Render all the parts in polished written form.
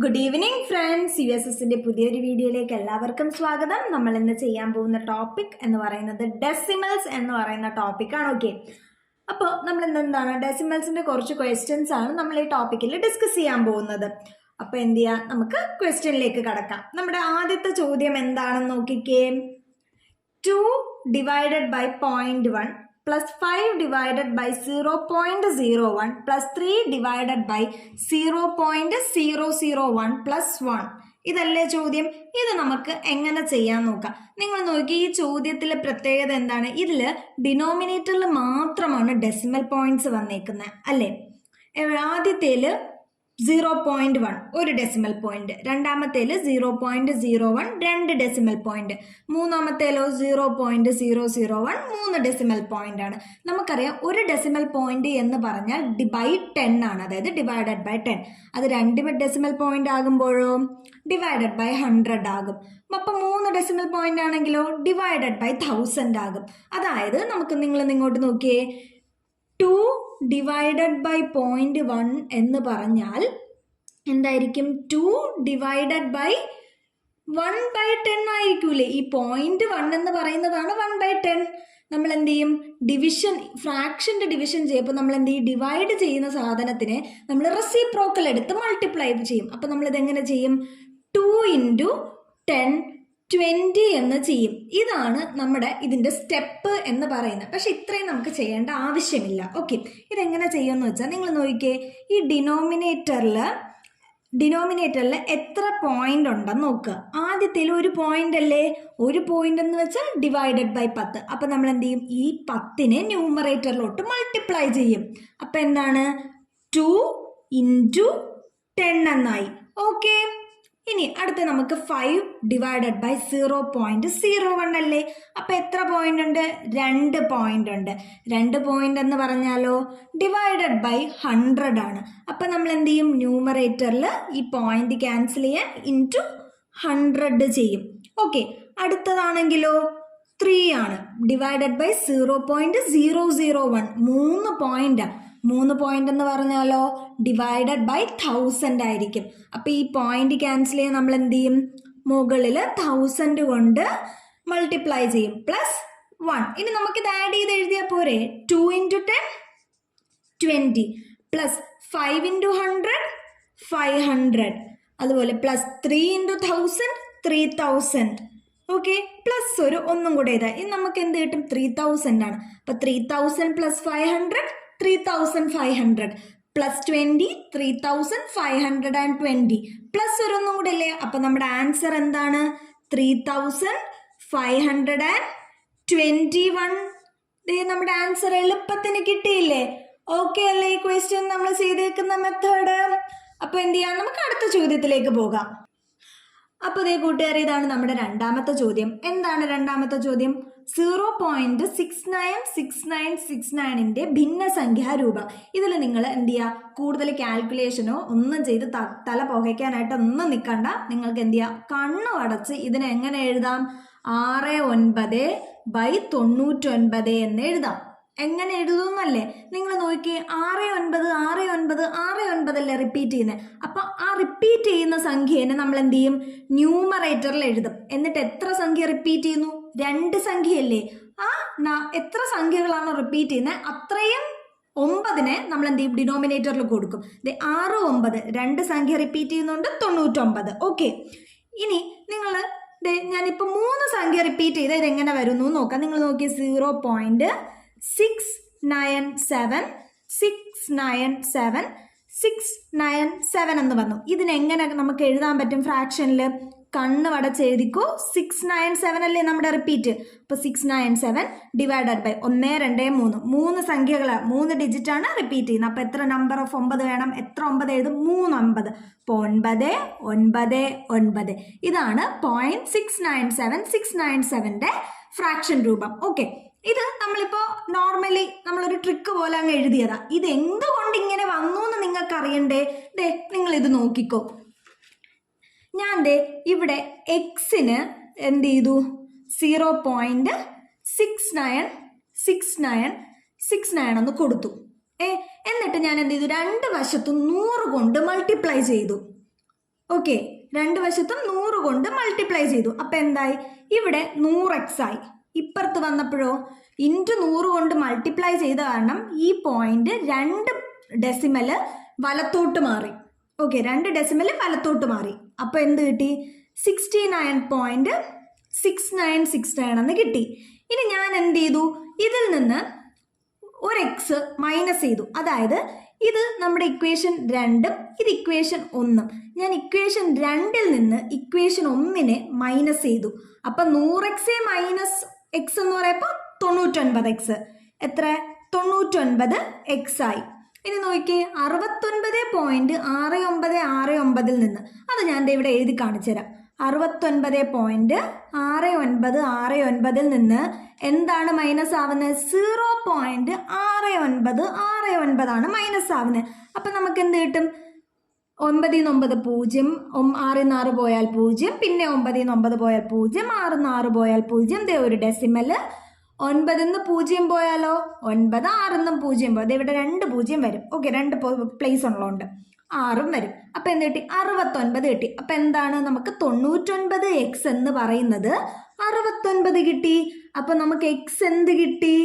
Good evening friends, USSന്റെ പുതിയൊരു വീഡിയോയിലേക്ക് എല്ലാവർക്കും സ്വാഗതം. നമ്മൾ ഇന്ന് ചെയ്യാൻ പോകുന്ന ടോപ്പിക് എന്ന് പറയുന്നത് ഡെസിമൽസ് എന്ന് പറയുന്ന ടോപ്പിക്കാണ്. ഓക്കെ, അപ്പോൾ നമ്മൾ ഇന്ന് എന്താണ് ഡെസിമൽസിന്റെ കുറച്ച് ക്വസ്റ്റ്യൻസ് ആണ് നമ്മൾ ഈ ടോപ്പിക്കിൽ ഡിസ്കസ് ചെയ്യാൻ പോകുന്നത്. അപ്പോൾ എന്ത് ചെയ്യാം, നമുക്ക് ക്വസ്റ്റ്യനിലേക്ക് കടക്കാം. നമ്മുടെ ആദ്യത്തെ ചോദ്യം എന്താണെന്ന് നോക്കിക്കേ. 2 divided by 0.1 plus 5 divided by 0.01 plus 3 divided by 0.001 plus 1. ഇതല്ലേ ചോദ്യം. ഇത് നമുക്ക് എങ്ങനെ ചെയ്യാൻ നോക്കാം. നിങ്ങൾ നോക്കി, ഈ ചോദ്യത്തിലെ പ്രത്യേകത എന്താണ്? ഇതിൽ ഡിനോമിനേറ്ററിൽ മാത്രമാണ് ഡെസിമൽ പോയിന്റ്സ് വന്നേക്കുന്നത് അല്ലേ. ആദ്യത്തേല് 0.1 ഒരു ഡെസിമൽ പോയിന്റ്, രണ്ടാമത്തേല് 0.01 2 ഡെസിമൽ പോയിന്റ്, മൂന്നാമത്തേലോ 0.001 3 ഡെസിമൽ പോയിന്റ് ആണ്. നമുക്കറിയാം ഒരു ഡെസിമൽ പോയിന്റ് എന്ന് പറഞ്ഞാൽ ബൈ 10 ആണ്, അതായത് ഡിവൈഡഡ് ബൈ 10. അത് 2 ഡെസിമൽ പോയിന്റ് ആകുമ്പോഴോ ഡിവൈഡഡ് ബൈ 100 ആകും. അപ്പം 3 ഡെസിമൽ പോയിന്റ് ആണെങ്കിലോ ഡിവൈഡഡ് ബൈ 1000 ആകും. അതായത് നമുക്ക് നിങ്ങൾ ഇങ്ങോട്ട് നോക്കിയേ, 2 ഡിവൈഡഡ് ബൈ 0.1 എന്ന് പറഞ്ഞാൽ എന്തായിരിക്കും? 2 ഡിവൈഡഡ് ബൈ 1/10 ആയിരിക്കൂലേ. ഈ 0.1 എന്ന് പറയുന്നതാണ് 1/10. നമ്മൾ എന്ത് ചെയ്യും? ഡിവിഷൻ, ഫ്രാക്ഷൻ്റെ ഡിവിഷൻ ചെയ്യുമ്പോൾ നമ്മൾ എന്ത് ചെയ്യും? ഡിവൈഡ് ചെയ്യുന്ന സാധനത്തിനെ നമ്മൾ റെസിപ്രോക്കൽ എടുത്ത് മൾട്ടിപ്ലൈ ചെയ്യും. അപ്പം നമ്മളിത് എങ്ങനെ ചെയ്യും? 2 × 10 20 എന്ന് ചെയ്യും. ഇതാണ് നമ്മുടെ ഇതിൻ്റെ സ്റ്റെപ്പ് എന്ന് പറയുന്നത്. പക്ഷെ ഇത്രയും നമുക്ക് ചെയ്യേണ്ട ആവശ്യമില്ല. ഓക്കെ, ഇതെങ്ങനെ ചെയ്യുമെന്ന് വെച്ചാൽ നിങ്ങൾ നോക്കിക്കേ, ഈ ഡിനോമിനേറ്ററിൽ എത്ര പോയിന്റ് ഉണ്ടെന്ന് നോക്കുക. ആദ്യത്തിൽ ഒരു പോയിന്റ് അല്ലേ, ഒരു പോയിന്റ് എന്ന് വെച്ചാൽ ഡിവൈഡഡ് ബൈ 10. അപ്പം നമ്മൾ എന്ത് ചെയ്യും? ഈ 10നെ ന്യൂമറേറ്ററിലോട്ട് മൾട്ടിപ്ലൈ ചെയ്യും. അപ്പം എന്താണ്? 2 × 10 എന്നായി. ഓക്കെ, ഇനി അടുത്ത നമുക്ക് 5 ഡിവൈഡഡ് ബൈ 0.01 അല്ലേ. അപ്പം എത്ര പോയിന്റ് ഉണ്ട്? 2 പോയിന്റ് ഉണ്ട്. 2 പോയിന്റ് എന്ന് പറഞ്ഞാലോ ഡിവൈഡഡ് ബൈ 100 ആണ്. അപ്പം നമ്മൾ എന്ത് ചെയ്യും? ന്യൂമറേറ്ററിൽ ഈ പോയിന്റ് ക്യാൻസൽ ചെയ്യാൻ ഇൻറ്റു 100 ചെയ്യും. ഓക്കെ, അടുത്തതാണെങ്കിലോ 3 ആണ്. ഡിവൈഡഡ് ബൈ 0.001 3 പോയിന്റാണ്. 3 പോയിന്റ് എന്ന് പറഞ്ഞാലോ ഡിവൈഡഡ് ബൈ 1000 ആയിരിക്കും. അപ്പം ഈ പോയിന്റ് ക്യാൻസൽ ചെയ്യാൻ നമ്മൾ എന്ത് ചെയ്യും? മുകളിൽ 1000 കൊണ്ട് മൾട്ടിപ്ലൈ ചെയ്യും, പ്ലസ് 1. ഇനി നമുക്കിത് ആഡ് ചെയ്ത് എഴുതിയാൽ പോരെ. 2 × 10 20 പ്ലസ് 5 × 100 500, അതുപോലെ പ്ലസ് 3 × 1000 3000. ഓക്കെ, പ്ലസ് ഒന്നും കൂടെ ഇതാ. ഇനി നമുക്ക് എന്ത് കിട്ടും? 3000 ആണ്. അപ്പം 3000 പ്ലസ് 500 3500 പ്ലസ് 20 3520 പ്ലസ് ഒന്നും കൂടെ അല്ലേ. അപ്പം നമ്മുടെ ആൻസർ എന്താണ്? 3521. നമ്മുടെ ആൻസർ എളുപ്പത്തിന് കിട്ടിയില്ലേ? ഓക്കെ അല്ലേ ഈ ക്വസ്റ്റ്യൻ നമ്മൾ ചെയ്തേക്കുന്ന മെത്തേഡ്? അപ്പോൾ എന്ത് ചെയ്യാം, നമുക്ക് അടുത്ത ചോദ്യത്തിലേക്ക് പോകാം. അപ്പോൾ ഇതേ കൂട്ടുകാർ, ഇതാണ് നമ്മുടെ രണ്ടാമത്തെ ചോദ്യം. എന്താണ് രണ്ടാമത്തെ ചോദ്യം? 0.696969ന്റെ ഭിന്നസംഖ്യാരൂപം. ഇതിൽ നിങ്ങൾ എന്ത് ചെയ്യുക? കൂടുതൽ കാൽക്കുലേഷനോ ഒന്നും ചെയ്ത് തല പുകയ്ക്കാനായിട്ട് ഒന്നും നിൽക്കണ്ട. നിങ്ങൾക്ക് എന്ത് ചെയ്യുക? കണ്ണു അടച്ച് ഇതിനെ എങ്ങനെ എഴുതാം? 69/99 എന്ന് എഴുതാം. എങ്ങനെ എഴുതുന്നല്ലേ? നിങ്ങൾ നോക്കിയേ, 69 അല്ലേ റിപ്പീറ്റ് ചെയ്യുന്നത്. അപ്പം ആ റിപ്പീറ്റ് ചെയ്യുന്ന സംഖ്യേനെ നമ്മൾ എന്ത് ചെയ്യും? ന്യൂമറേറ്ററിൽ എഴുതും. എന്നിട്ട് എത്ര സംഖ്യ റിപ്പീറ്റ് ചെയ്യുന്നു? 2 സംഖ്യയല്ലേ. എത്ര സംഖ്യകളാണ് റിപ്പീറ്റ് ചെയ്യുന്നത് അത്രയും 9നെ നമ്മൾ എന്ത് ചെയ്യും? ഡിനോമിനേറ്ററിൽ കൊടുക്കും. 6 9 2 സംഖ്യ റിപ്പീറ്റ് ചെയ്യുന്നുണ്ട് 99. ഓക്കെ, ഇനി നിങ്ങൾ ഞാനിപ്പോൾ 3 സംഖ്യ റിപ്പീറ്റ് ചെയ്താൽ ഇതെങ്ങനെ വരുന്നു നോക്കാം. നിങ്ങൾ നോക്കിയ 0.697 എന്ന് വന്നു. ഇതിനെങ്ങനെ നമുക്ക് എഴുതാൻ പറ്റും ഫ്രാക്ഷനിൽ? കണ്ണ് വടച്ച് എഴുതിക്കോ. 697 അല്ലേ നമ്മുടെ റിപ്പീറ്റ്. അപ്പോൾ 697 ഡിവൈഡഡ് ബൈ 1 2 3 3 സംഖ്യകളാണ്, 3 ഡിജിറ്റ് ആണ് റിപ്പീറ്റ് ചെയ്യുന്നത്. അപ്പോൾ എത്ര നമ്പർ ഓഫ് 9 വേണം? എത്ര 9 എഴുതും? 3 9. അപ്പോൾ 999. ഇതാണ് 0.697697ന്റെ ഫ്രാക്ഷൻ രൂപം. ഓക്കെ, ഇത് നമ്മളിപ്പോൾ നോർമലി നമ്മളൊരു ട്രിക്ക് പോലെ അങ്ങ് എഴുതിയതാ. ഇത് എന്തുകൊണ്ട് ഇങ്ങനെ വന്നു എന്ന് നിങ്ങൾക്ക് അറിയണ്ടേ? നിങ്ങൾ ഇത് നോക്കിക്കോ. ഞാൻ ഇവിടെ എക്സിന് എന്ത് ചെയ്തു? 0.696969 എന്ന് കൊടുത്തു. എന്നിട്ട് ഞാൻ എന്ത് ചെയ്തു? 2 വശത്തും 100 കൊണ്ട് മൾട്ടിപ്ലൈ ചെയ്തു. ഓക്കെ, രണ്ട് വശത്തും 100 കൊണ്ട് മൾട്ടിപ്ലൈ ചെയ്തു. അപ്പം എന്തായി? ഇവിടെ 100x ആയി. ഇപ്പുറത്ത് വന്നപ്പോഴോ ഇൻറ്റു 100 കൊണ്ട് മൾട്ടിപ്ലൈ ചെയ്ത കാരണം ഈ പോയിന്റ് 2 ഡെസിമല് വലത്തോട്ട് മാറി. ഓക്കെ, 2 ഡെസിമല് വലത്തോട്ട് മാറി. അപ്പോൾ എന്ത് കിട്ടി? 69.6969 എന്ന് കിട്ടി. ഇനി ഞാൻ എന്ത് ചെയ്തു? ഇതിൽ നിന്ന് ഒരു എക്സ് മൈനസ് ചെയ്തു. അതായത് ഇത് നമ്മുടെ ഇക്വേഷൻ 2ഉം ഇത് ഇക്വേഷൻ 1ഉം. ഞാൻ ഇക്വേഷൻ 2ൽ നിന്ന് ഇക്വേഷൻ 1നെ മൈനസ് ചെയ്തു. അപ്പം 100x മൈനസ് എക്സ് എന്ന് പറയുമ്പോൾ 99x. എത്ര? 99x ആയി. ഇനി നോക്കിയേ, 69.6969 നിന്ന് അത് ഞാൻ ഇവിടെ എഴുതി കാണിച്ചു തരാം. 69.6969 നിന്ന് എന്താണ് മൈനസ് ആവുന്നത്? 0.6969 മൈനസ് ആവുന്നത്. അപ്പം നമുക്ക് എന്ത് കിട്ടും? 9 9 0, 6 6 പോയാൽ 0, പിന്നെ 9 9 പോയാൽ 0, 6 6 പോയാൽ 0. ദേ ഒരു ഡെസിമല്. 9 0 പോയാലോ? 9 6 0 പോയാൽ ഇവിടെ 2 0 വരും. ഓക്കെ, 2 പ്ലേസ് ഉള്ളതുകൊണ്ട് 6 വരും. അപ്പം എന്ത് കിട്ടി? 69 കിട്ടി. അപ്പം എന്താണ്? നമുക്ക് 99x എന്ന് പറയുന്നത് 69 കിട്ടി. അപ്പം നമുക്ക് x എന്ത് കിട്ടി?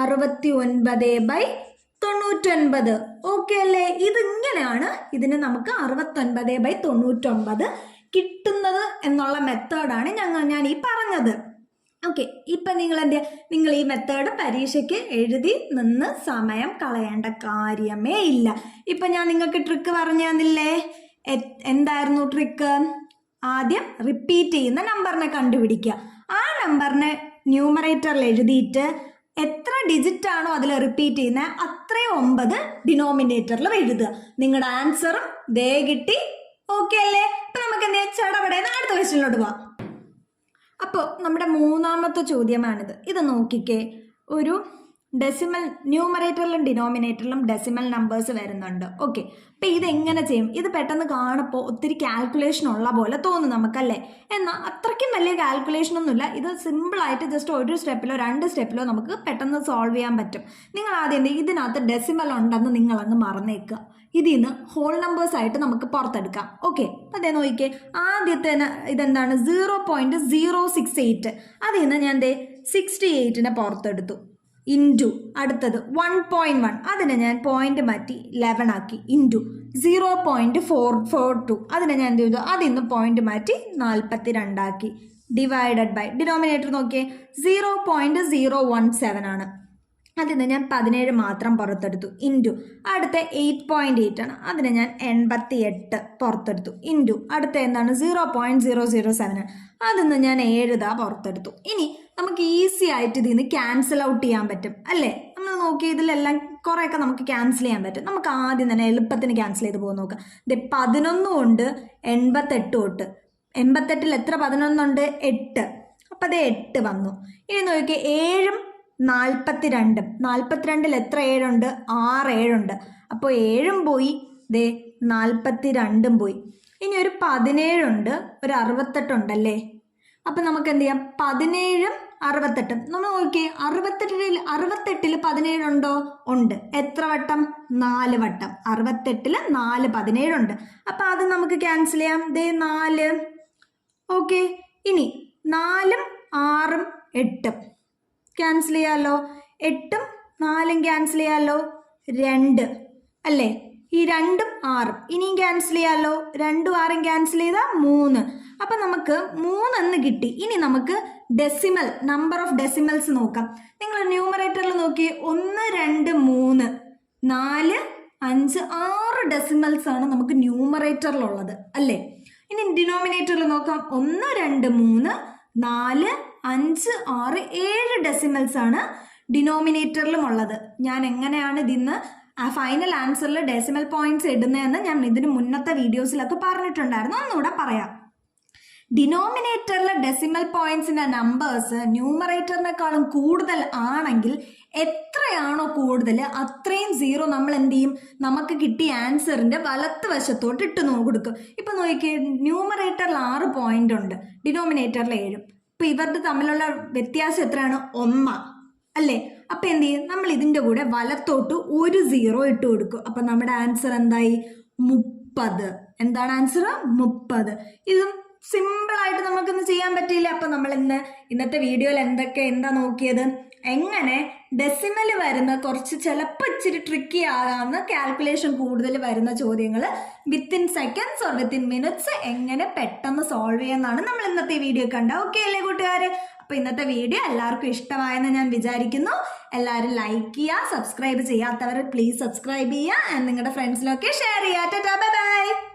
69/99. ഓക്കെ അല്ലേ? ഇതിങ്ങനെയാണ് ഇതിന് നമുക്ക് 69/99 കിട്ടുന്നത് എന്നുള്ള മെത്തേഡാണ് ഞാൻ ഈ പറഞ്ഞത്. ഓക്കെ, ഇപ്പം നിങ്ങൾ ഈ മെത്തേഡ് പരീക്ഷയ്ക്ക് എഴുതി നിന്ന് സമയം കളയേണ്ട കാര്യമേ ഇല്ല. ഇപ്പം ഞാൻ നിങ്ങൾക്ക് ട്രിക്ക് പറഞ്ഞു തന്നില്ലേ? എന്തായിരുന്നു ട്രിക്ക്? ആദ്യം റിപ്പീറ്റ് ചെയ്യുന്ന നമ്പറിനെ കണ്ടുപിടിക്കുക. ആ നമ്പറിനെ ന്യൂമറേറ്ററിൽ എഴുതിയിട്ട് എത്ര ഡിജിറ്റ് ആണോ അതിൽ റിപ്പീറ്റ് ചെയ്യുന്നത് അത്രയും 9 ഡിനോമിനേറ്ററിൽ എഴുതുക. നിങ്ങളുടെ ആൻസറും ദേ കിട്ടി. ഓക്കെ അല്ലേ? അപ്പം നമുക്ക് എന്ത് ചെയ്യാം? ചടപടേന്ന് അടുത്ത ക്വസ്റ്റ്യനിലോട്ട് പോവാം. അപ്പോൾ നമ്മുടെ മൂന്നാമത്തെ ചോദ്യമാണിത്. ഇത് നോക്കിക്കേ, ഒരു ഡെസിമൽ ന്യൂമറേറ്ററിലും ഡിനോമിനേറ്ററിലും ഡെസിമൽ നമ്പേഴ്സ് വരുന്നുണ്ട്. ഓക്കെ, അപ്പം ഇതെങ്ങനെ ചെയ്യും? ഇത് പെട്ടെന്ന് കാണുമ്പോൾ ഒത്തിരി കാൽക്കുലേഷൻ ഉള്ള പോലെ തോന്നും നമുക്കല്ലേ? എന്നാൽ അത്രയ്ക്കും വലിയ കാൽക്കുലേഷൻ ഒന്നുമില്ല. ഇത് സിമ്പിളായിട്ട് ജസ്റ്റ് ഒരു സ്റ്റെപ്പിലോ 2 സ്റ്റെപ്പിലോ നമുക്ക് പെട്ടെന്ന് സോൾവ് ചെയ്യാൻ പറ്റും. നിങ്ങൾ ആദ്യം ഇതിനകത്ത് ഡെസിമൽ ഉണ്ടെന്ന് നിങ്ങളങ്ങ് മറന്നേക്കുക. ഇതിൽ നിന്ന് ഹോൾ നമ്പേഴ്സ് ആയിട്ട് നമുക്ക് പുറത്തെടുക്കാം. ഓക്കെ, അതേ നോക്കിക്കേ, ആദ്യത്തെ ഇതെന്താണ്? 0.068. അതിൽ നിന്ന് ഞാൻ 68നെ പുറത്തെടുത്തു. ഇൻറ്റു അടുത്തത് 1.1, അതിനെ ഞാൻ പോയിന്റ് മാറ്റി 11 ആക്കി. ഇൻറ്റു 0.442, അതിനെ ഞാൻ എന്ത് ചെയ്തു? അതിൽ നിന്ന് പോയിന്റ് മാറ്റി 42 ആക്കി. ഡിവൈഡഡ് ബൈ ഡിനോമിനേറ്റർ നോക്കിയേ 0.017 ആണ്. അതിൽ നിന്ന് ഞാൻ 17 മാത്രം പുറത്തെടുത്തു. ഇൻറ്റു അടുത്ത 8.8 ആണ്. അതിനെ ഞാൻ 88 പുറത്തെടുത്തു. ഇൻറ്റു അടുത്ത എന്താണ്? 0.007. അതിൽ നിന്ന് ഞാൻ 7 പുറത്തെടുത്തു. ഇനി നമുക്ക് ഈസി ആയിട്ട് ഇതിൽ നിന്ന് ക്യാൻസൽ ഔട്ട് ചെയ്യാൻ പറ്റും അല്ലേ? നമ്മൾ നോക്കി ഇതിലെല്ലാം കുറേയൊക്കെ നമുക്ക് ക്യാൻസൽ ചെയ്യാൻ പറ്റും. നമുക്ക് ആദ്യം തന്നെ എളുപ്പത്തിന് ക്യാൻസൽ ചെയ്ത് പോകുന്ന നോക്കാം. 11 കൊണ്ട് 88 തൊട്ട് 88ൽ എത്ര 11 ഉണ്ട്? 8. അപ്പം അത് 8 വന്നു. ഇനി നോക്കി 7ഉം 42. 42ൽ എത്ര 7 ഉണ്ട്? 6 7 ഉണ്ട്. അപ്പോൾ 7ഉം പോയി, 42ഉം പോയി. ഇനി ഒരു 17 ഉണ്ട്, ഒരു 68 ഉണ്ടല്ലേ? അപ്പം നമുക്ക് എന്ത് ചെയ്യാം? 17ഉം 68. നമ്മൾ നോക്കിയേ, 68ൽ 17 ഉണ്ടോ? ഉണ്ട്. എത്ര വട്ടം? 4 വട്ടം. 68ൽ 4 17 ഉണ്ട്. അപ്പം അത് നമുക്ക് ക്യാൻസൽ ചെയ്യാം. 4. ഓക്കെ, ഇനി 4ഉം 6ഉം 8ഉം ക്യാൻസൽ ചെയ്യാമല്ലോ. 8ഉം 4ഉം ക്യാൻസൽ ചെയ്യാമല്ലോ. 2 അല്ലേ? ഈ 2ഉം 6ഉം ഇനിയും ക്യാൻസൽ ചെയ്യാമല്ലോ. 2ഉം 6ഉം ക്യാൻസൽ ചെയ്താൽ 3. അപ്പം നമുക്ക് 3 എന്ന് കിട്ടി. ഇനി നമുക്ക് ഡെസിമൽ നമ്പർ ഓഫ് ഡെസിമൽസ് നോക്കാം. നിങ്ങൾ ന്യൂമറേറ്ററിൽ നോക്കി 1 2 3 4 5 6 ഡെസിമൽസ് ആണ് നമുക്ക് ന്യൂമറേറ്ററിലുള്ളത് അല്ലേ? ഇനി ഡിനോമിനേറ്ററിൽ നോക്കാം. 1 2 3 4 5 6 7 ഡെസിമൽസ് ആണ് ഡിനോമിനേറ്ററിലും ഉള്ളത്. ഞാൻ എങ്ങനെയാണ് ഇതിന്ന് ഫൈനൽ ആൻസറിൽ ഡെസിമൽ പോയിന്റ്സ് ഇടുന്നതെന്ന് ഞാൻ ഇതിന് മുന്നത്തെ വീഡിയോസിലൊക്കെ പറഞ്ഞിട്ടുണ്ടായിരുന്നു. ഒന്നുകൂടെ പറയാം. ഡിനോമിനേറ്ററിലെ ഡെസിമൽ പോയിന്റ്സിന്റെ നമ്പേഴ്സ് ന്യൂമറേറ്ററിനേക്കാളും കൂടുതൽ ആണെങ്കിൽ എത്രയാണോ കൂടുതൽ അത്രയും 0 നമ്മൾ എന്ത് ചെയ്യും? നമുക്ക് കിട്ടിയ ആൻസറിന്റെ വലത്ത് വശത്തോട്ട് ഇട്ട് കൊടുക്കും. ഇപ്പൊ നോക്കിയേ, ന്യൂമറേറ്ററിൽ 6 പോയിന്റ് ഉണ്ട്, ഡിനോമിനേറ്ററിൽ 7. ഇപ്പൊ ഇവരുടെ തമ്മിലുള്ള വ്യത്യാസം എത്രയാണ്? 1 അല്ലേ? അപ്പൊ എന്ത് ചെയ്യും? നമ്മൾ ഇതിന്റെ കൂടെ വലത്തോട്ട് ഒരു 0 ഇട്ട് കൊടുക്കും. അപ്പൊ നമ്മുടെ ആൻസർ എന്തായി? 30. എന്താണ് ആൻസർ? 30. ഇതും സിമ്പിൾ ആയിട്ട് നമുക്കിന്ന് ചെയ്യാൻ പറ്റില്ല. അപ്പൊ നമ്മൾ ഇന്നത്തെ വീഡിയോയിൽ എന്താ നോക്കിയത്? എങ്ങനെ ഡെസിമൽ വരുന്ന കുറച്ച് ചിലപ്പോൾ ഇച്ചിരി ട്രിക്കി ആകാവുന്ന കാൽക്കുലേഷൻ കൂടുതൽ വരുന്ന ചോദ്യങ്ങൾ within seconds or within minutes എങ്ങനെ പെട്ടെന്ന് സോൾവ് ചെയ്യാന്നാണ് നമ്മൾ ഇന്നത്തെ വീഡിയോ കണ്ട. ഓക്കെ അല്ലേ കൂട്ടുകാരെ? അപ്പൊ ഇന്നത്തെ വീഡിയോ എല്ലാവർക്കും ഇഷ്ടമായെന്ന് ഞാൻ വിചാരിക്കുന്നു. എല്ലാവരും ലൈക്ക് ചെയ്യുക, സബ്സ്ക്രൈബ് ചെയ്യാത്തവർ പ്ലീസ് സബ്സ്ക്രൈബ് ചെയ്യുക, നിങ്ങളുടെ ഫ്രണ്ട്സിലൊക്കെ ഷെയർ ചെയ്യുക. Tata bye bye.